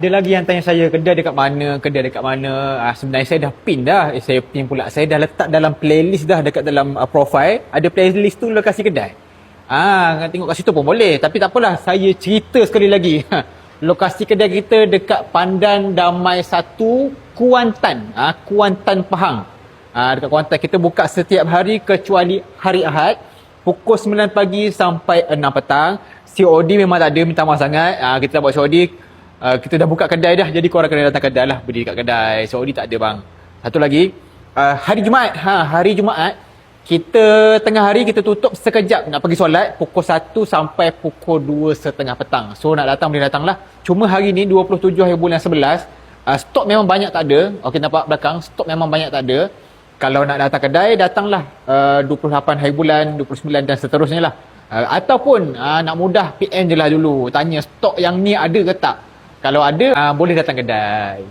Ada lagi yang tanya saya kedai dekat mana, kedai dekat mana. Sebenarnya saya dah pin dah. Saya pin pula. Saya dah letak dalam playlist dah dekat dalam profile. Ada playlist tu lokasi kedai. Tengok kat situ pun boleh. Tapi tak apalah, saya cerita sekali lagi. Lokasi kedai kita dekat Pandan Damai 1, Kuantan. Kuantan Pahang. Dekat Kuantan kita buka setiap hari kecuali hari Ahad. Pukul 9 pagi sampai 6 petang. COD memang tak ada, minta maaf sangat. Kita buat COD. Kita dah buka kedai dah, jadi korang kena datang kedai lah, berdiri kat kedai. COD tak ada bang. Satu lagi, hari Jumaat. Hari Jumaat kita tengah hari kita tutup sekejap nak pergi solat pukul 1 sampai pukul 2.30 petang. So nak datang boleh datang lah. Cuma hari ni 27 hari bulan 11, stok memang banyak tak ada. Okey, nampak belakang, stok memang banyak tak ada. Kalau nak datang kedai, datanglah 28 hari bulan, 29 dan seterusnya lah. Ataupun nak mudah PM je lah dulu, tanya stok yang ni ada ke tak. Kalau ada, boleh datang kedai.